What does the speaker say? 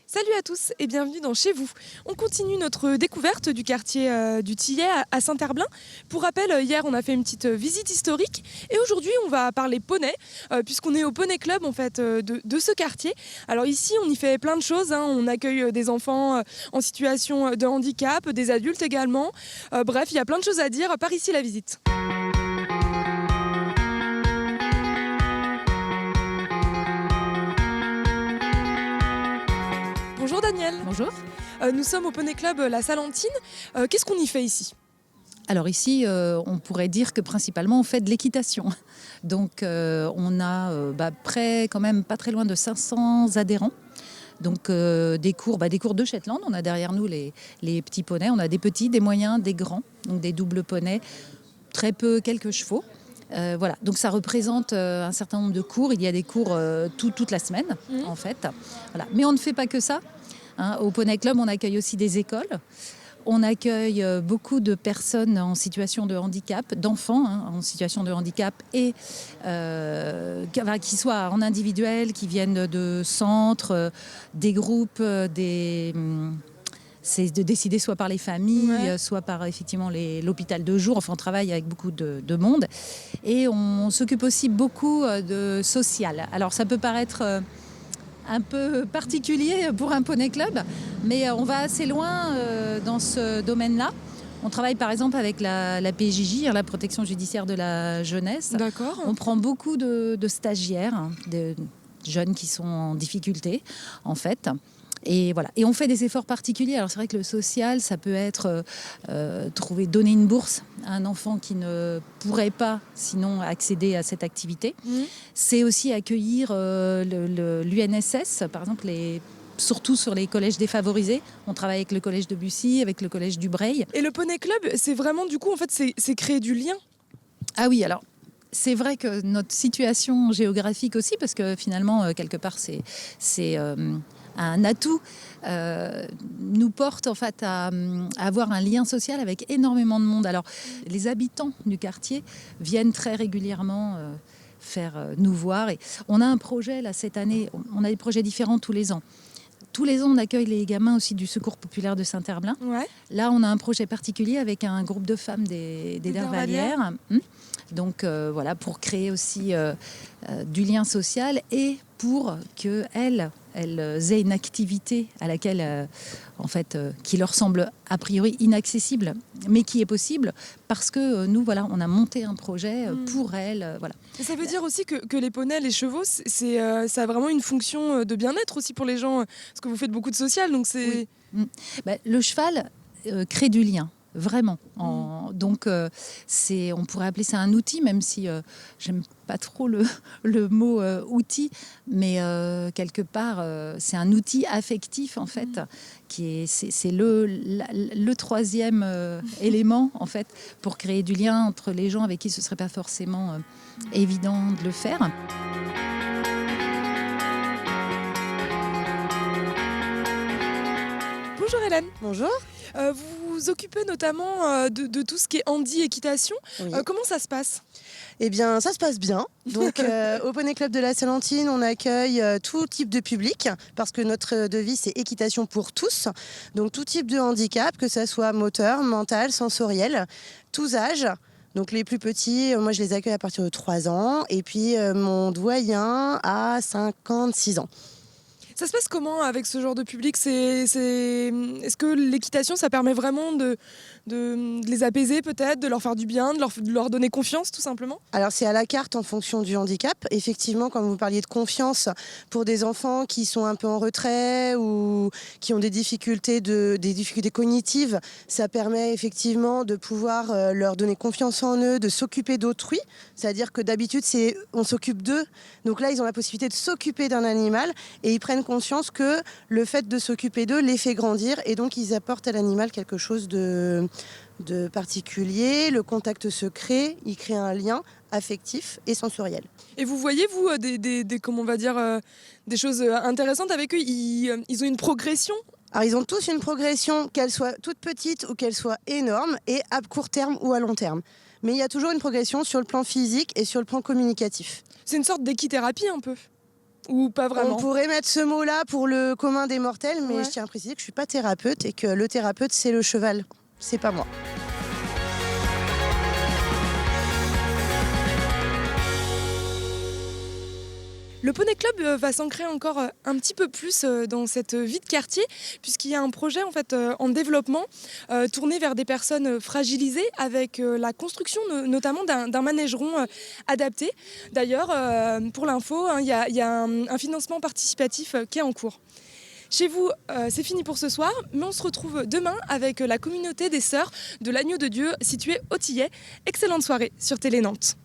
Salut à tous et bienvenue dans Chez vous. On continue notre découverte du quartier du Tillet à Saint-Herblain. Pour rappel, hier on a fait une petite visite historique et aujourd'hui on va parler poney puisqu'on est au Poney Club en fait de ce quartier. Alors ici on y fait plein de choses, hein. On accueille des enfants en situation de handicap, des adultes également. Bref, il y a plein de choses à dire. Par ici la visite. Bonjour Daniel. Bonjour. Nous sommes au Poney Club La Salentine. Qu'est-ce qu'on y fait ici ? Alors ici, on pourrait dire que principalement on fait de l'équitation. Donc on a quand même pas très loin de 500 adhérents. Donc des cours de Shetland. On a derrière nous les petits poneys. On a des petits, des moyens, des grands. Donc des doubles poneys, très peu, quelques chevaux. Voilà, donc ça représente un certain nombre de cours. Il y a des cours toute la semaine, en fait. Voilà. Mais on ne fait pas que ça. Hein. Au Poney Club, on accueille aussi des écoles. On accueille beaucoup de personnes en situation de handicap, d'enfants en situation de handicap et qui soient en individuel, qui viennent de centres, des groupes, c'est de décider soit par les familles, soit par effectivement l'hôpital de jour. Enfin, on travaille avec beaucoup de monde. Et on s'occupe aussi beaucoup de social. Alors, ça peut paraître un peu particulier pour un poney club, mais on va assez loin dans ce domaine-là. On travaille par exemple avec la PJJ, la protection judiciaire de la jeunesse. D'accord. On prend beaucoup de stagiaires, de jeunes qui sont en difficulté, en fait. Et voilà. Et on fait des efforts particuliers. Alors c'est vrai que le social, ça peut être donner une bourse à un enfant qui ne pourrait pas sinon accéder à cette activité. C'est aussi accueillir l'UNSS, par exemple, surtout sur les collèges défavorisés. On travaille avec le collège de Bussy, avec le collège du Breil. Et le Poney Club, c'est vraiment du coup, en fait, c'est créer du lien. Ah oui, alors c'est vrai que notre situation géographique aussi, parce que finalement, quelque part, c'est un atout, nous porte en fait à avoir un lien social avec énormément de monde. Alors, les habitants du quartier viennent très régulièrement nous voir. Et on a un projet là cette année, on a des projets différents tous les ans. Tous les ans, on accueille les gamins aussi du Secours populaire de Saint-Herblain. Ouais. Là, on a un projet particulier avec un groupe de femmes des Dervalières. Donc voilà, pour créer aussi du lien social et pour qu'elles aient une activité à laquelle, qui leur semble a priori inaccessible, mais qui est possible parce que nous, voilà, on a monté un projet pour elles. Voilà. Et ça veut dire aussi que les poneys, les chevaux, ça a vraiment une fonction de bien-être aussi pour les gens, parce que vous faites beaucoup de social, donc c'est... Oui. Le cheval crée du lien. Vraiment. Donc, on pourrait appeler ça un outil, même si j'aime pas trop le mot outil, mais quelque part, c'est un outil affectif, en fait, c'est le troisième élément, en fait, pour créer du lien entre les gens avec qui ce serait pas forcément évident de le faire. Bonjour Hélène. Bonjour. Vous vous occupez notamment de tout ce qui est handi équitation. Oui. Comment ça se passe ? Eh bien, ça se passe bien. Donc, au Poney Club de la Salentine, on accueille tout type de public parce que notre devise, c'est équitation pour tous. Donc, tout type de handicap, que ça soit moteur, mental, sensoriel, tous âges. Donc, les plus petits, moi, je les accueille à partir de 3 ans. Et puis, mon doyen a 56 ans. Ça se passe comment avec ce genre de public ? Est-ce que l'équitation, ça permet vraiment de les apaiser peut-être, de leur faire du bien, de leur donner confiance tout simplement ? Alors c'est à la carte en fonction du handicap. Effectivement, quand vous parliez de confiance, pour des enfants qui sont un peu en retrait ou qui ont des difficultés cognitives, ça permet effectivement de pouvoir leur donner confiance en eux, de s'occuper d'autrui. C'est-à-dire que d'habitude, on s'occupe d'eux. Donc là, ils ont la possibilité de s'occuper d'un animal et ils prennent conscience que le fait de s'occuper d'eux les fait grandir et donc ils apportent à l'animal quelque chose de particulier. Le contact se crée, il crée un lien affectif et sensoriel. Et vous voyez, vous, des choses intéressantes avec eux ? Ils ont une progression ? Alors ils ont tous une progression, qu'elle soit toute petite ou qu'elle soit énorme, et à court terme ou à long terme. Mais il y a toujours une progression sur le plan physique et sur le plan communicatif. C'est une sorte d'équithérapie un peu ? Ou pas vraiment? On pourrait mettre ce mot-là pour le commun des mortels, mais Ouais. je tiens à préciser que je suis pas thérapeute et que le thérapeute, c'est le cheval. C'est pas moi. Le Poney Club va s'ancrer encore un petit peu plus dans cette vie de quartier, puisqu'il y a un projet en fait en développement tourné vers des personnes fragilisées, avec la construction notamment d'un manège-rond adapté. D'ailleurs, pour l'info, hein, il y a un financement participatif qui est en cours. Chez vous, c'est fini pour ce soir, mais on se retrouve demain avec la communauté des Sœurs de l'Agneau de Dieu située au Tillet. Excellente soirée sur Télé Nantes.